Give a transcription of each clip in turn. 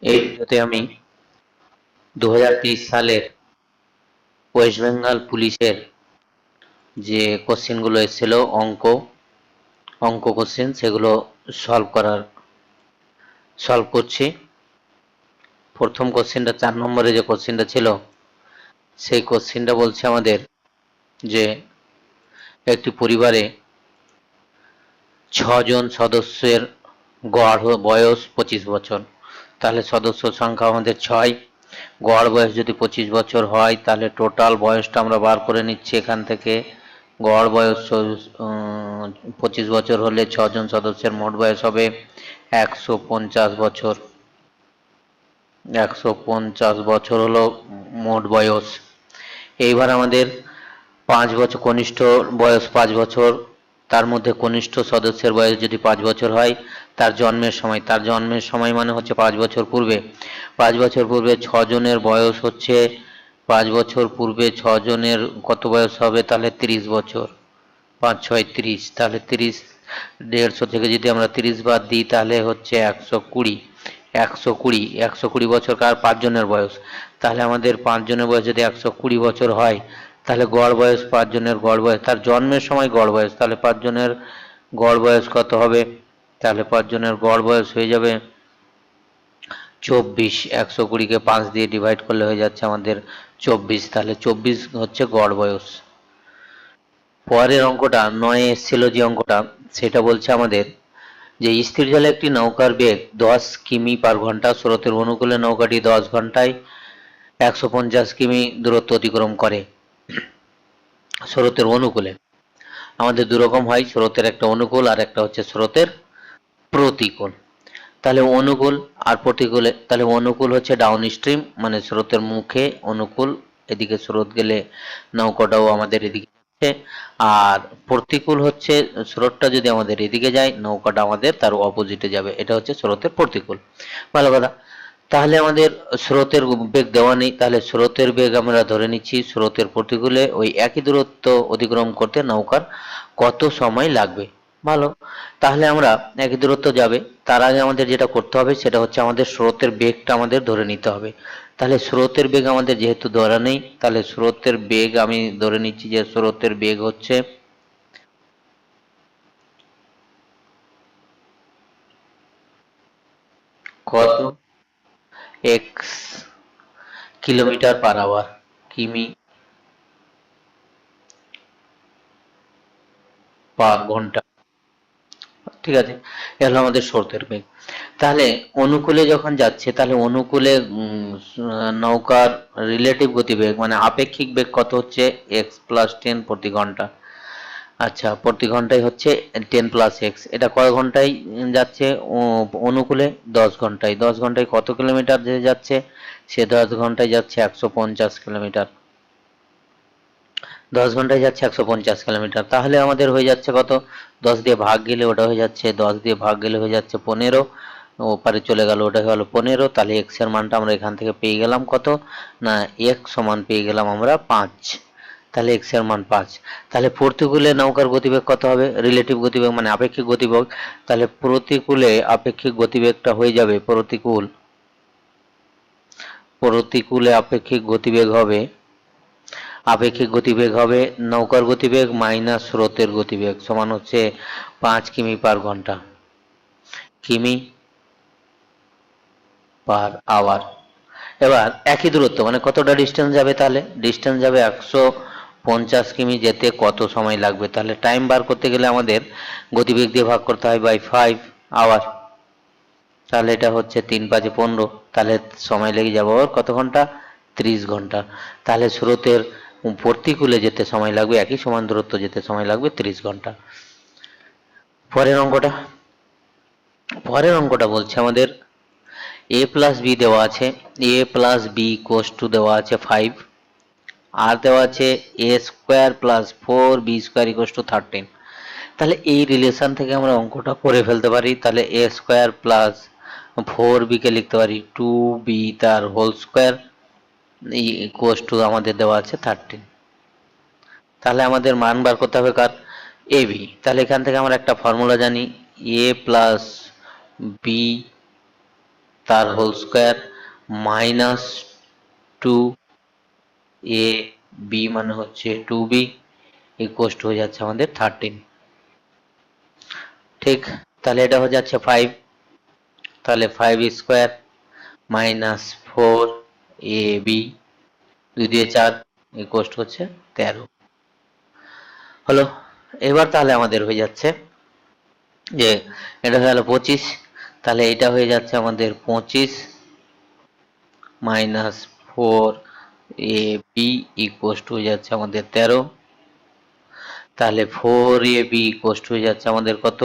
এই ভিডিওতে আমি 2023 সালের ওয়েস্ট বেঙ্গল পুলিশের যে কোশ্চেনগুলো এসেছিল অঙ্ক অঙ্ক কোশ্চেন সেগুলো সলভ করছি। প্রথম কোশ্চেনটা 4 নম্বরে যে কোশ্চেনটা ছিল সেই কোশ্চেনটা বলছে আমাদের যে একটি পরিবারে 6 জন সদস্যের গড় বয়স 25 বছর। তাহলে সদস্য সংখ্যা আমাদের 6, গড় বয়স যদি 25 বছর হয় তাহলে টোটাল বয়সটা আমরা বার করে নিচ্ছি এখান থেকে। গড় বয়স 25 বছর হলে 6 জন সদস্যের মোট বয়স হবে 150 বছর। 150 বছর হলো মোট বয়স। এইবার আমাদের 5 বছর কনিষ্ঠ বয়স 5 বছর, তার মধ্যে কনিষ্ঠ সদস্যের বয়স যদি 5 বছর হয় তার জন্মের সময় মানে হচ্ছে 5 বছর পূর্বে। 5 বছর পূর্বে 6 জনের বয়স হচ্ছে 5 বছর পূর্বে 6 জনের কত বয়স হবে তাহলে 30 বছর। 5 6 30, তাহলে 30, 150 থেকে যদি আমরা 30 বাদ দিই তাহলে হচ্ছে 120। 120 বছর কার 5 জনের বয়স। তাহলে আমাদের 5 জনের বয়স যদি 120 বছর হয় তাহলে গড় বয়স 5 জনের গড় বয়স তার জন্মের সময় গড় বয়স, তাহলে 5 জনের গড় বয়স কত হবে? তাহলে 5 জনের গড় বয়স হয়ে যাবে 24। 120-কে 5 দিয়ে ডিভাইড করলে হয়ে যাচ্ছে আমাদের 24, তাহলে 24 হচ্ছে গড় বয়স। পরের অঙ্কটা 9 এসেছিল যে অঙ্কটা সেটা বলছে আমাদের যে স্থির জলে একটি নৌকার বেগ 10 কিমি পার ঘন্টা, স্রোতের অনুকূলে নৌকাটি 10 ঘন্টায় 150 কিমি দূরত্ব অতিক্রম করে। স্রোতের অনুকূলে আমাদের দুরকম হয়, স্রোতের একটা অনুকূল আর একটা হচ্ছে স্রোতের প্রতিকূল। তাহলে অনুকূল আর প্রতিকূলে, তাহলে অনুকূল হচ্ছে ডাউন স্ট্রিম মানে স্রোতের মুখে অনুকূল, এদিকে স্রোত গেলে নৌকাটাও আমাদের এদিকে যাচ্ছে। আর প্রতিকূল হচ্ছে স্রোতটা যদি আমাদের এদিকে যায় নৌকাটা আমাদের তার অপোজিটে যাবে, এটা হচ্ছে স্রোতের প্রতিকূল। ভালো কথা। তাহলে আমাদের স্রোতের বেগ দেওয়া নেই, তাহলে স্রোতের বেগ আমরা ধরে নিচ্ছি স্রোতের প্রতিকূলে ওই একই দূরত্ব অতিক্রম করতে নৌকার কত সময় লাগবে। ভালো। তাহলে আমরা একই দূরত্ব যাবে, তার আগে আমাদের যেটা করতে হবে সেটা হচ্ছে আমাদের স্রোতের বেগটা আমাদের ধরে নিতে হবে। তাহলে স্রোতের বেগ আমাদের যেহেতু ধরা নেই তাহলে স্রোতের বেগ আমি ধরে নিচ্ছি যে স্রোতের বেগ হচ্ছে কত, এক্স কিলোমিটার পার আওয়ার, কিমি পার ঘন্টা। ঠিক আছে, এ হলো আমাদের স্রোতের বেগ। তাহলে অনুকূলে যখন যাচ্ছে তাহলে অনুকূলে নৌকার রিলেটিভ গতিবেগ মানে আপেক্ষিক বেগ কত হচ্ছে x+10 প্রতি ঘন্টা। আচ্ছা, প্রতি ঘন্টায় হচ্ছে 10+x, এটা কয় ঘন্টায় যাচ্ছে? অনুকূলে 10 ঘন্টায়। 10 ঘন্টায় কত কিলোমিটার যে যাচ্ছে? সে 10 ঘন্টায় যাচ্ছে 150 কিলোমিটার। 10 ঘন্টায় যাচ্ছে 150 কিলোমিটার। তাহলে আমাদের হয়ে যাচ্ছে কত? 10 দিয়ে ভাগ গেলে ওটা হয়ে যাচ্ছে, 10 দিয়ে ভাগ গেলে হয়ে যাচ্ছে 15, ওপারে চলে গেল ওটা হয়ে গেল 15। তাহলে এক্স এর মানটা আমরা এখান থেকে পেয়ে গেলাম কত না, এক্স সমান পেয়ে গেলাম আমরা 5। তাহলে এক্স এর মান 5। তাহলে প্রতিকূলে নৌকার গতিবেগ কত হবে? রিলেটিভ গতিবেগ মানে আপেক্ষিক গতিবেগ। তাহলে প্রতিকূলে আপেক্ষিক গতিবেগটা হয়ে যাবে প্রতিকূলে আপেক্ষিক গতিবেগ হবে নৌকার গতিবেগ মাইনাস স্রোতের গতিবেগ সমান হচ্ছে 5 কিমি পার ঘন্টা, কিমি পার আওয়ার। এবার একই দূরত্ব মানে কতটা ডিস্টেন্স যাবে, তাহলে ডিস্টেন্স যাবে 150 কিমি, যেতে কত সময় লাগবে? তাহলে টাইম বার করতে গেলে আমাদের গতিবেগ দিয়ে ভাগ করতে হয় বাই 5 আওয়ার। তাহলে এটা হচ্ছে 3×5=15, তাহলে সময় লেগে যাবে ওর কত ঘন্টা? 30 ঘন্টা। তাহলে স্রোতের প্রতিকূলে যেতে সময় লাগবে একই সমান দূরত্ব যেতে সময় লাগবে 30 ঘন্টা। পরের অঙ্কটা পরের অঙ্কটা বলছে আমাদের a+b দেওয়া আছে, a+b=, দেওয়া আছে 5, আর দেওয়া আছে a² + 4b² = 13। তাহলে এই রিলেশন থেকে আমরা অঙ্কটা করে ফেলতে পারি। তাহলে a² + 4b কে লিখতে পারি 2b তার হোল স্কোয়ার আমাদের দেওয়া আছে 13। তাহলে আমাদের মান বার করতে হবে কার? ab। তাহলে এখান থেকে আমরা একটা ফর্মুলা জানি, a+b তার whole square minus 2 a b মানে হচ্ছে 2b ইকুয়াল টু হয়ে যাচ্ছে আমাদের 13। ঠিক, তাহলে এটা হয়ে যাচ্ছে 5, তাহলে 5 স্কোয়ার মাইনাস 4ab 2 দিয়ে 4 ইকুয়াল টু হচ্ছে 13 হলো। এবার তাহলে আমাদের হয়ে যাচ্ছে যে এটা হয়ে গেল 25, তাহলে এটা হয়ে যাচ্ছে আমাদের 25 মাইনাস 4ab ইকুয়াল টু হয়ে যাচ্ছে আমাদের 13, তাহলে 4ab ইকুয়াল টু হয়ে যাচ্ছে আমাদের কত,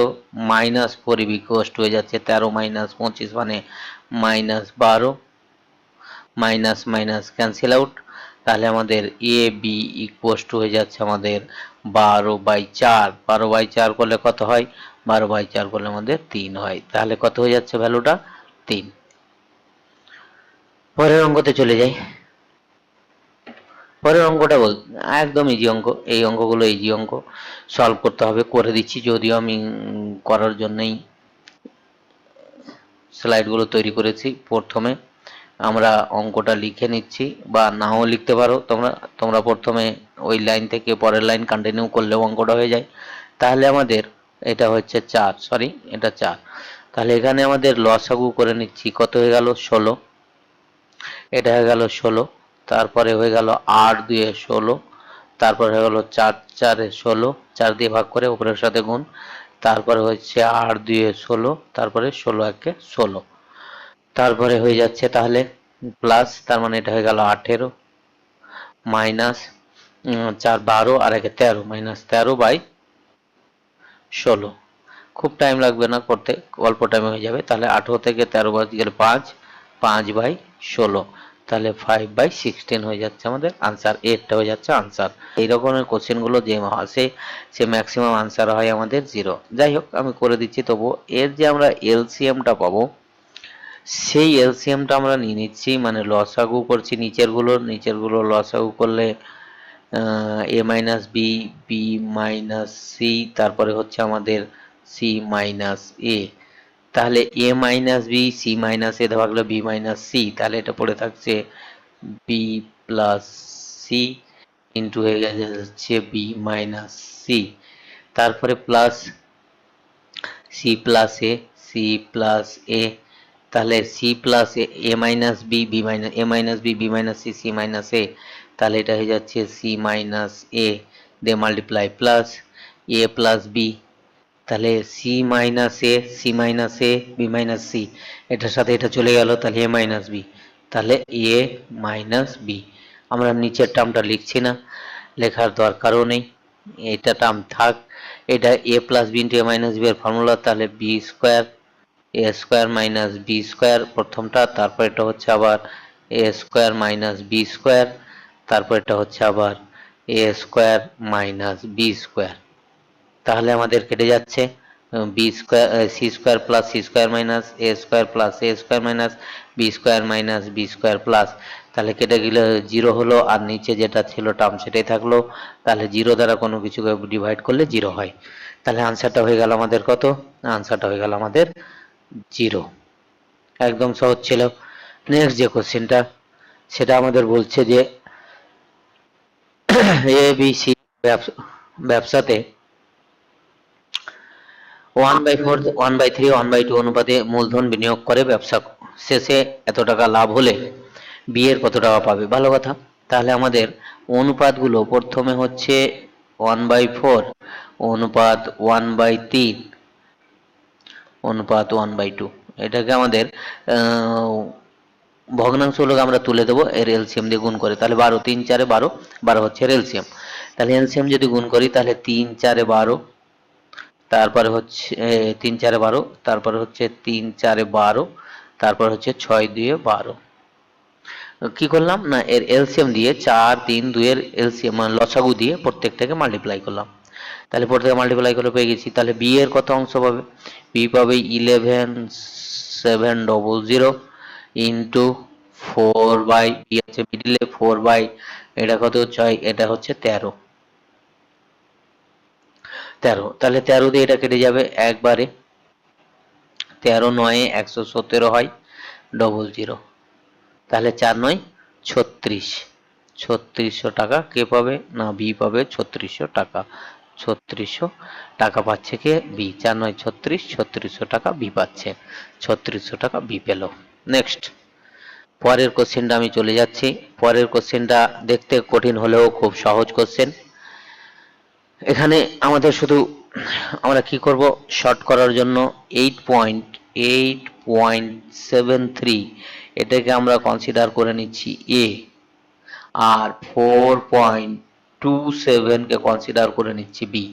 মাইনাস 4ab ইকুয়াল টু হয়ে যাচ্ছে 13 মাইনাস 25 মানে minus 12, minus minus cancel out, তাহলে আমাদের এ বি ইকুয়াল টু হয়ে যাচ্ছে আমাদের 12/4, 12/4 করলে কত হয়, 12/4 করলে আমাদের 3 হয়, তাহলে কত হয়ে যাচ্ছে ভ্যালুটা 3। পরের অঙ্কতে চলে যাই। পরের অঙ্কটা বল একদম ইজি অঙ্ক, এই অঙ্কগুলো ইজি অঙ্ক, সলভ করতে হবে, করে দিচ্ছি, যদিও আমি করার জন্যই স্লাইডগুলো তৈরি করেছি। প্রথমে আমরা অঙ্কটা লিখে নিচ্ছি, বা নাও লিখতে পারো তোমরা, তোমরা প্রথমে ওই লাইন থেকে পরের লাইন কন্টিনিউ করলেও অঙ্কটা হয়ে যায়। তাহলে আমাদের এটা হচ্ছে 4, সরি এটা 4, তাহলে এখানে আমাদের লসাগু করে নিচ্ছি, কত হয়ে গেল 16, এটা হয়ে গেল 16, তারপরে হয়ে গেল 8 2 16, তারপরে হয়ে গেল 4 4 16, 4 দিয়ে ভাগ করে উপরের সাথে গুণ, তারপরে হচ্ছে 8 2 16, তারপরে 16 1 16, তারপরে হয়ে যাচ্ছে তাহলে প্লাস, তার মানে এটা হয়ে গেল 18 মাইনাস 4 12 আর 1 13 মাইনাস 13/16। খুব টাইম লাগবে না করতে, অল্প টাইমে হয়ে যাবে। তাহলে 18 থেকে 13 বাদ গেলে 5, 5/16, তাহলে 5/16 হয়ে যাচ্ছে আমাদের আনসার, এরটা হয়ে যাচ্ছে আনসার। এই রকমের কোশ্চেনগুলো যে আসে সে ম্যাক্সিমাম আনসার হয় আমাদের 0। যাই হোক আমি করে দিচ্ছি, তবু এর যে আমরা এলসিএমটা পাবো সেই এলসিএমটা আমরা নিয়ে নিচ্ছি, মানে লসাগু করছি নিচের গুলো লসাগু করলে A minus B, B minus C, তারপরে হচ্ছে আমাদের সি মাইনাস এ, তাহলে A minus B C minus A ভাগলে বি মাইনাস সি, তাহলে এটা পড়ে থাকছে বি প্লাস সি ইন্টু হয়ে যাচ্ছে বি মাইনাস সি, তারপরে plus C plus A, C plus A, তাহলে C plus A minus B, B minus A minus B, B minus C, C minus A, তাহলে এটা হয়ে যাচ্ছে সি মাইনাস এ দিয়ে multiply plus A plus B, তাহলে C minus A, C minus A, B minus C, এটার সাথে এটা চলে গেল, তাহলে এ মাইনাস বি, তাহলে এ মাইনাস বি। আমরা নিচের টার্মটা লিখছি না, লেখার দরকারও নেই, এটা টার্ম থাক। এটা A plus B into A minus B এর ফর্মুলা, তাহলে B square A square minus B square প্রথমটা, তারপর এটা হচ্ছে আবার A square minus B square, তারপর এটা হচ্ছে আবার A square minus B square, তাহলে আমাদের কেটে যাচ্ছে B square C square plus C square minus A square plus A square minus B square minus B square plus, তাহলে কেটে গেলে 0 হলো, আর নিচে যেটা ছিল টার্ম সেটাই থাকলো, তাহলে 0 দ্বারা কোনো কিছুকে ডিভাইড করলে 0 হয়, তাহলে আনসারটা হয়ে গেল আমাদের কত, আনসারটা হয়ে গেল আমাদের 0। একদম সহজ ছিল। নেক্সট যে কোশ্চেনটা সেটা আমাদের বলছে যে এ বি সি ব্যবসাতে 1/4 1/3 1/2 অনুপাতে মূলধন বিনিয়োগ করে ব্যবসা শেষে এত টাকা লাভ হলে বি এর কত টাকা পাবে। ভালো কথা, তাহলে আমাদের অনুপাতগুলো প্রথমে হচ্ছে 1/4 অনুপাত 1/3 অনুপাত 1/2, এটাকে আমাদের ভগ্নাংশ হলো আমরা তুলে দেবো এর এলসিএম দিয়ে গুণ করে, তাহলে 12 3 4 12, 12 হচ্ছে এর এলসিএম, তাহলে এলসিএম যদি গুণ করি তাহলে 3 4 12, তারপরে হচ্ছে 3 4 12, তারপরে হচ্ছে 3 4 12, তারপর হচ্ছে 6 2 12। কি করলাম না এর এলসিএম দিয়ে 4 3 2 এর এলসিএম মানে লসাগু দিয়ে প্রত্যেকটাকে মাল্টিপ্লাই করলাম, তাহলে প্রত্যেকটা মাল্টিপ্লাই করে পেয়ে গেছি। তাহলে বি এর কত অংশ পাবে, বি পাবে 11 700 ইন্টু 4 বাই, বি আছে মিডিলে 4 বাই, এটা কত হচ্ছে, এটা হচ্ছে 13, তাহলে 13 দিয়ে এটা কেটে যাবে একবারে, 13 9 117 হয়, ডবল জিরো, তাহলে 4 9 36, 3600 টাকা কে পাবে? না বি পাবে 3600 টাকা। 3600 টাকা পাচ্ছে কে? বি। 4 9 36, 3600 টাকা বি পাচ্ছে, 3600 টাকা বি পেল। নেক্সট পরের কোশ্চেনটা আমি চলে যাচ্ছি। পরের কোশ্চেনটা দেখতে কঠিন হলেও খুব সহজ কোশ্চেন। এখানে আমাদের শুধু আমরা কি করব, শর্ট করার জন্য 8.73 এটাকে আমরা কনসিডার করে নিচ্ছি এ, আর 4.27 কে কনসিডার করে নিচ্ছি বি।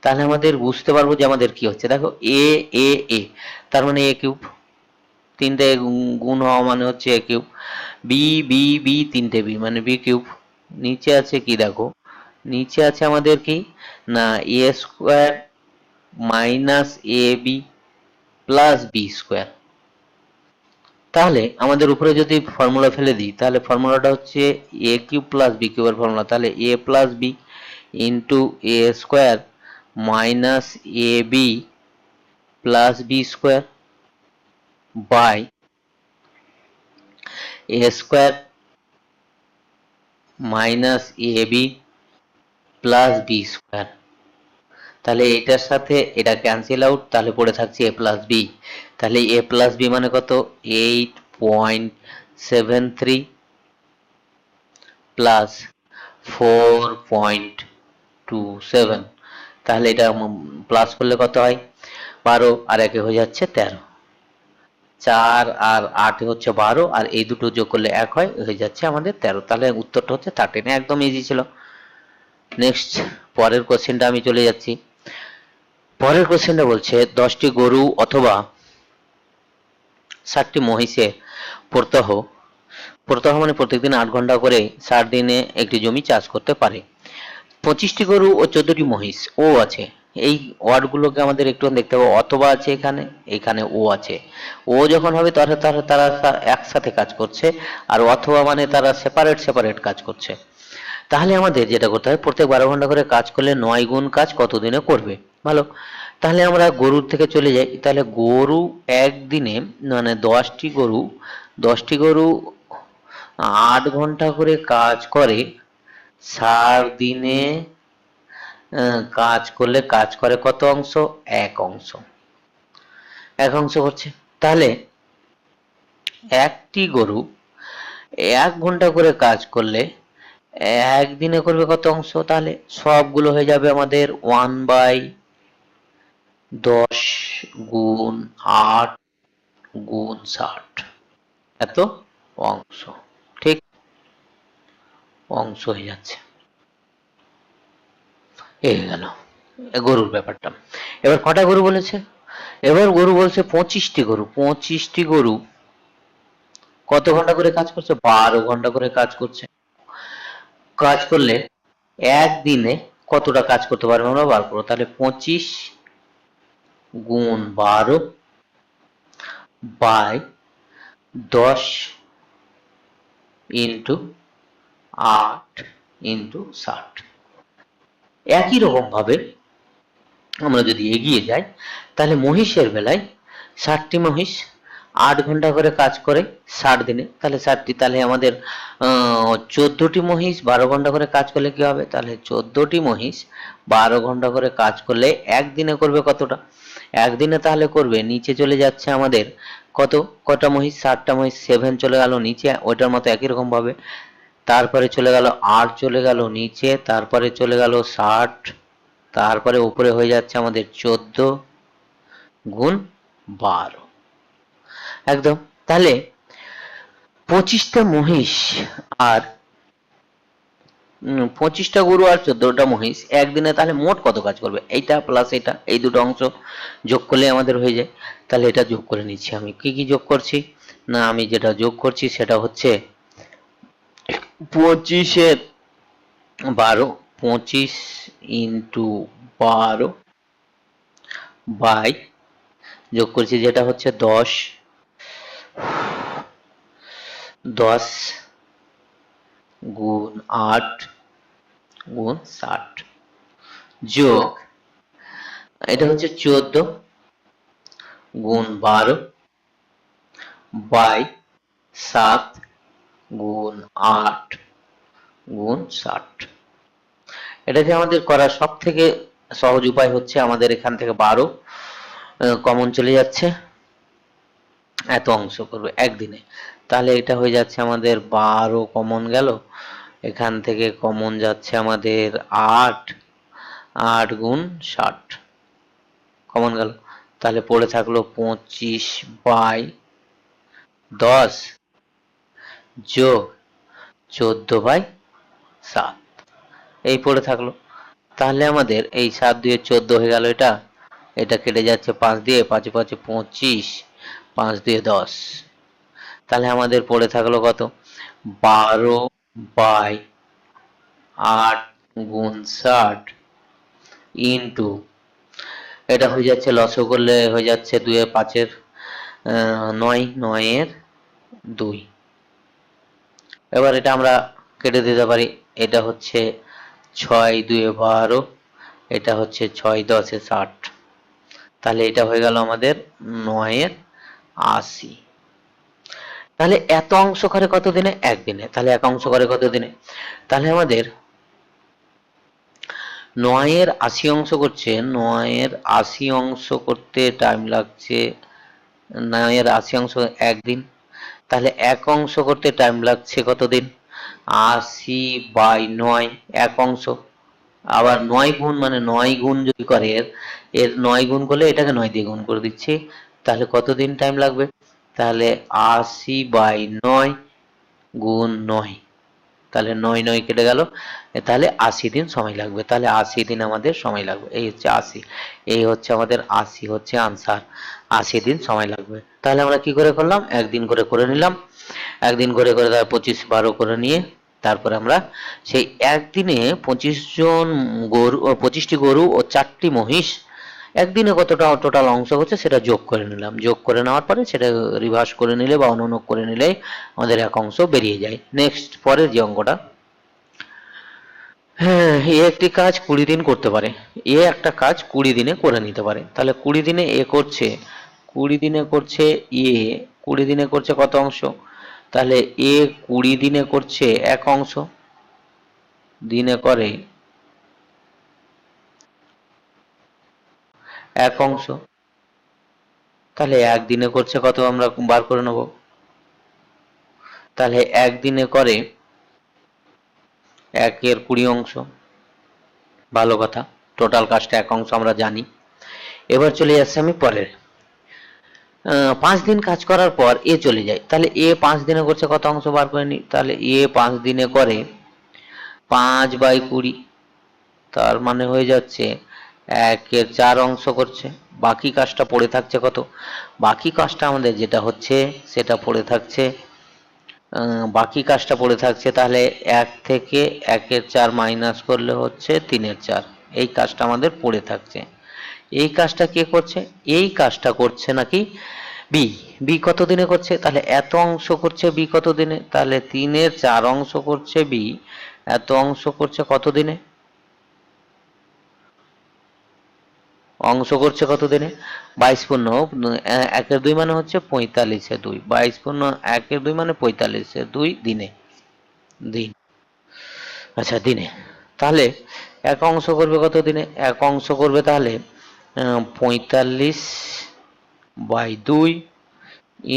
তাহলে আমাদের বুঝতে পারবো যে আমাদের কি হচ্ছে। দেখো এ এ এ, তার মানে এ কিউব, তিনটে গুণ হওয়া মানে হচ্ছে A cube. B B B, তিনটে বি মানে বি কিউব। নিচে আছে কি দেখো, নিচে আছে আমাদের কি না এ square minus A B plus B square. তাহলে আমাদের উপরে যদি ফর্মুলা ফেলে দিই, তাহলে ফর্মুলাটা হচ্ছে এ কিউব প্লাস বি কিউবের ফর্মুলা। তাহলে A plus B into A square minus A B plus B square by A square minus A B plus B square. তাহলে এটার সাথে এটা ক্যান্সেল আউট, তাহলে পড়ে থাকছে এ প্লাস বি। তাহলে এ প্লাস বি মানে কত? 8.73 প্লাস 4.27। তাহলে এটা প্লাস করলে কত হয়? 12, আর একে হয়ে যাচ্ছে 13। 4 আর 8 হচ্ছে 12, আর এই দুটো যোগ করলে 1 হয়, হয়ে যাচ্ছে আমাদের 13। তাহলে উত্তরটা হচ্ছে 13। একদম ইজি ছিল। নেক্সট পরের কোশ্চেনটা আমি চলে যাচ্ছি। পরের কোশ্চেনটা বলছে 10টি গরু অথবা 60টি মহিষের প্রত্যহ, প্রত্যহ মানে প্রত্যেকদিন 8 ঘন্টা করে 60 দিনে একটি জমি চাষ করতে পারে। 25টি গরু ও 14টি মহিষ ও আছে। এই ওয়ার্ডগুলোকে আমাদের একটু দেখতে হবে। অথবা আছে এখানে, এখানে ও আছে। ও যখন হবে তারা তারা তারা একসাথে কাজ করছে, আর অথবা মানে তারা সেপারেট সেপারেট কাজ করছে। তাহলে আমাদের যেটা করতে হবে, প্রত্যেক 12 ঘন্টা করে কাজ করলে 9 গুণ কাজ কত দিনে করবে? ভালো। তাহলে আমরা গরুর থেকে চলে যাই। তাহলে গরু একদিনে মানে 10টি গরু 8 ঘন্টা করে কাজ করে, 60 দিনে কাজ করলে কাজ করে কত অংশ? 1 অংশ। 1 অংশ করছে। তাহলে একটি গরু 1 ঘন্টা করে কাজ করলে একদিনে করবে কত অংশ? তাহলে সবগুলো হয়ে যাবে আমাদের 1/10 গুণ 8 গুণ 60, এত অংশ। ঠিক, অংশ হয়ে যাচ্ছে। এই গেল গরুর ব্যাপারটা। এবার কটা গরু বলেছে? এবার গরু বলছে 25টি গরু। 25টি গরু কত ঘন্টা করে কাজ করছে? 12 ঘন্টা করে কাজ করছে। কাজ করলে একদিনে কতটা কাজ করতে পারবে আমরা বার করবো। তাহলে 25 গুণ 12 বাই 10 ইন্টু 8 ইন্টু 60। একই রকম ভাবে আমরা যদি এগিয়ে যাই, তাহলে মহিষের বেলায় 60টি মহিষ 8 ঘন্টা করে কাজ করে 60 দিনে, তাহলে 60টি, তাহলে আমাদের 14টি মহিষ 12 ঘন্টা করে কাজ করলে কি হবে? তাহলে 14টি মহিষ 12 ঘন্টা করে কাজ করলে একদিনে করবে কতটা? একদিনে তাহলে করবে, নিচে চলে যাচ্ছে আমাদের কত, কটা মহিষ? 60টা মহিষ, 7 চলে গেল নিচে, ওইটার মতো একই রকম ভাবে। তারপরে চলে গেল 8 চলে গেল নিচে, তারপরে চলে গেল 60, তারপরে উপরে হয়ে যাচ্ছে আমাদের 14 গুণ 12। একদম। তাহলে 25টা মহিষ আর 25টা গরু আর 14টা মহিষ একদিনে তাহলে মোট কত কাজ করবে? এইটা প্লাস এটা, এই দুটো অংশ যোগ করলে আমাদের হয়ে যায়। তাহলে এটা যোগ করে নিচ্ছি। আমি কি কি যোগ করছি? না আমি যেটা যোগ করছি সেটা হচ্ছে 25-এর 12, 25 ইন্টু 12 বাই যোগ করছি যেটা হচ্ছে 10, 10 গুণ 8 গুণ 60 যোগ এটা হচ্ছে 14 গুণ 12 বাই 7 গুণ 8 গুণ 60। এটা যে আমাদের করার সব থেকে সহজ উপায় হচ্ছে, আমাদের এখান থেকে 12 কমন চলে যাচ্ছে, এত অংশ করবে একদিনে। তাহলে এটা হয়ে যাচ্ছে আমাদের 12 কমন গেল, এখান থেকে কমন যাচ্ছে আমাদের 8, 8 গুণ 60 কমন গেল। তাহলে পড়ে থাকলো 25/10 যোগ 14/7, এই পড়ে থাকলো। তাহলে আমাদের এই 7 দুয়ে 14 হয়ে গেল, এটা এটা কেটে যাচ্ছে 5 দিয়ে, 5 5 25, 5 দুয়ে 10। তাহলে আমাদের পড়ে থাকলো কত, 12/8 গুণ 60 ইন্টু, এটা হয়ে যাচ্ছে লসও করলে হয়ে যাচ্ছে 2 এর 5 এর 9, 9 এর 2। এবার এটা আমরা কেটে দিতে পারি, এটা হচ্ছে 6 2 এ 12, এটা হচ্ছে 6 10 এ 60। তাহলে এটা হয়ে গেল আমাদের 9 এর 80। তাহলে এত অংশ করে কত দিনে, একদিনে। তাহলে এক অংশ করে কত দিনে, তাহলে আমাদের 9 এর 80 অংশ করছে, 9 এর 80 অংশ করতে টাইম লাগছে, 9 এর 80 অংশ একদিন। তাহলে এক অংশ করতে টাইম লাগছে কতদিন, 80/9 এক অংশ। আবার 9 গুণ মানে 9 গুণ যদি করে, এর 9 গুণ করলে এটাকে 9 দিয়ে গুণ করে দিচ্ছি, তাহলে কতদিন টাইম লাগবে, তাহলে 80/9 গুণ 9, তাহলে 9 9 কেটে গেল, তাহলে 80 দিন সময় লাগবে। তাহলে 80 দিন আমাদের সময় লাগবে, এই হচ্ছে 80, এই হচ্ছে আমাদের 80 হচ্ছে আনসার, 80 দিন সময় লাগবে। তাহলে আমরা কি করে করলাম, একদিন করে করে নিলাম, একদিন করে করে তার 25/12 করে নিয়ে তারপরে আমরা সেই একদিনে 25 জন গরু, 25টি গরু ও 4টি মহিষ একদিনে কতটা টোটাল অংশ হচ্ছে সেটা যোগ করে নিলাম, যোগ করে নেওয়ার পরে সেটা রিভার্স করে নিলে বা অনুনক করে নিলেই আমাদের এক অংশ বেরিয়ে যায়। নেক্সট পরের যে অঙ্কটা, হ্যাঁ, এ একটি কাজ 20 দিন করতে পারে, এ একটা কাজ 20 দিনে করে নিতে পারে। তাহলে 20 দিনে এ করছে, 20 দিনে করছে এ, 20 দিনে করছে কত অংশ, তাহলে এ 20 দিনে করছে এক অংশ, দিনে করে এক অংশ। তাহলে একদিনে করছে কত আমরা বার করে নেব, তাহলে একদিনে করে 1 এর 20 অংশ, ভালো কথা, টোটাল কাজটা এক অংশ আমরা জানি। এবার চলে যাচ্ছে আমি পরের, 5 দিন কাজ করার পর এ চলে যায়, তাহলে এ 5 দিনে করছে কত অংশ বার করে নিই, তাহলে এ 5 দিনে করে 5/20, তার মানে হয়ে যাচ্ছে 1 এর 4 অংশ করছে। বাকি কাজটা পড়ে থাকছে কত, বাকি কাজটা আমাদের যেটা হচ্ছে সেটা পড়ে থাকছে, বাকি কাজটা পড়ে থাকছে, তাহলে 1 থেকে 1 এর 4 মাইনাস করলে হচ্ছে 3 এর 4, এই কাজটা আমাদের পড়ে থাকছে। এই কাজটা কে করছে, এই কাজটা করছে নাকি বি, বি কত দিনে করছে, তাহলে এত অংশ করছে বি কত দিনে, তাহলে 3 এর 4 অংশ করছে বি, এত অংশ করছে কত দিনে, অংশ করছে কত দিনে, 22 পূর্ণ 1 এর 2 মানে হচ্ছে 45 এ 2, 22 পূর্ণ 1 এর 2 মানে 45 এ 2 দিনে, দিন, আচ্ছা দিনে। তাহলে এক অংশ করবে কত দিনে, এক অংশ করবে তাহলে 45/2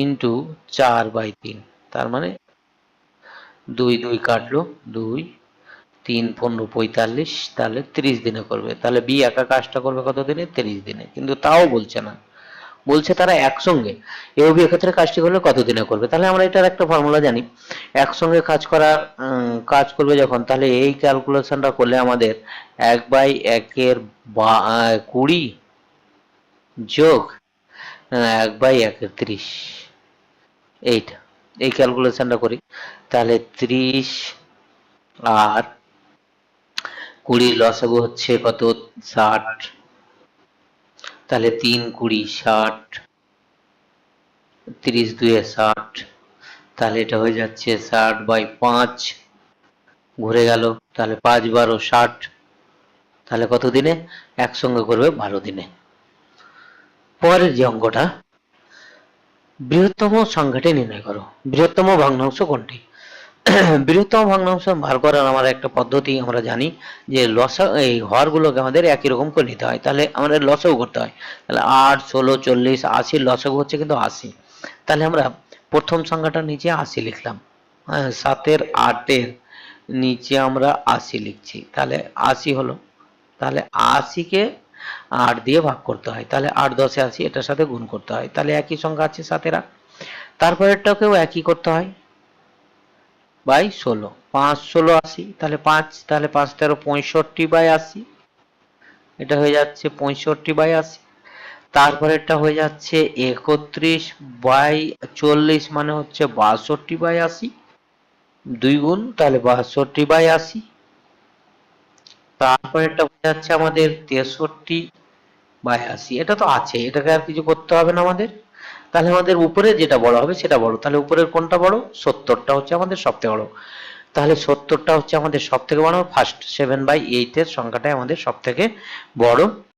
ইন্টু 4/3, তার মানে 2 2 কাটলো, 2 3 15 45, তাহলে 30 দিনে করবে। তাহলে বি একা কাজটা করবে কত দিনে, 30 দিনে, কিন্তু তাও বলছে না, বলছে তারা একসঙ্গে এ ও বি এক্ষেত্রে কাজটি করলে কত দিনে করবে। তাহলে আমরা এটার একটা ফর্মুলা জানি, একসঙ্গে কাজ করার কাজ করবে যখন, তাহলে এই ক্যালকুলেশনটা করলে আমাদের 1/1 এর 20 যোগ 1/1 এর 30, এইটা, এই ক্যালকুলেশনটা করি, তাহলে 30 আর 20 লসাগু হচ্ছে কত, 60, তাহলে 3 20 60, 30 2 60, তাহলে এটা হয়ে যাচ্ছে 60/5, ঘুরে গেল, তাহলে 5 12 60, তাহলে কত দিনে, একসঙ্গে করবে 12 দিনে। পরের যে অঙ্কটা, বৃহত্তম সংখ্যাটি নির্ণয় করো। বৃহত্তম ভগ্নাংশ কোনটি? বৃহত্তম ভগ্নাংশ বার করার আমার একটা পদ্ধতি আমরা জানি যে লসা এই হরগুলোকে আমাদের একই রকম করে নিতে হয়, তাহলে আমাদের লসাগু করতে হয়। তাহলে 8, 16, 40, 80 লসাগু হচ্ছে কিন্তু 80। তাহলে আমরা প্রথম সংখ্যাটার নিচে 80 লিখলাম, হ্যাঁ, 7-এর 8-এর নিচে আমরা 80 লিখছি, তাহলে 80 হলো। তাহলে 80-কে 8 দিয়ে ভাগ করতে হয়, তাহলে 8 10 80, এটার সাথে গুণ করতে হয়, তাহলে একই সংখ্যা আছে 7-এর 8। তারপরেরটাকেও একই করতে হয়, বাই 16, 5 16 80, তাহলে 5, তাহলে 5 13 65/80, এটা হয়ে যাচ্ছে 65/80। তারপরেরটা হয়ে যাচ্ছে 31/40, মানে হচ্ছে 62/80, 2 গুণ, তাহলে 62/80। তারপরেরটা হয়ে যাচ্ছে আমাদের 63/80, এটা তো আছে, এটাকে আর কিছু করতে হবে না আমাদের। তাহলে আমাদের উপরে যেটা বড় হবে সেটা বড়, তাহলে উপরের কোনটা বড়? 70টা হচ্ছে আমাদের সবথেকে বড়। তাহলে 70টা হচ্ছে আমাদের সব থেকে বড়, ফার্স্ট 7/8 এর সংখ্যাটাই আমাদের সব থেকে বড়।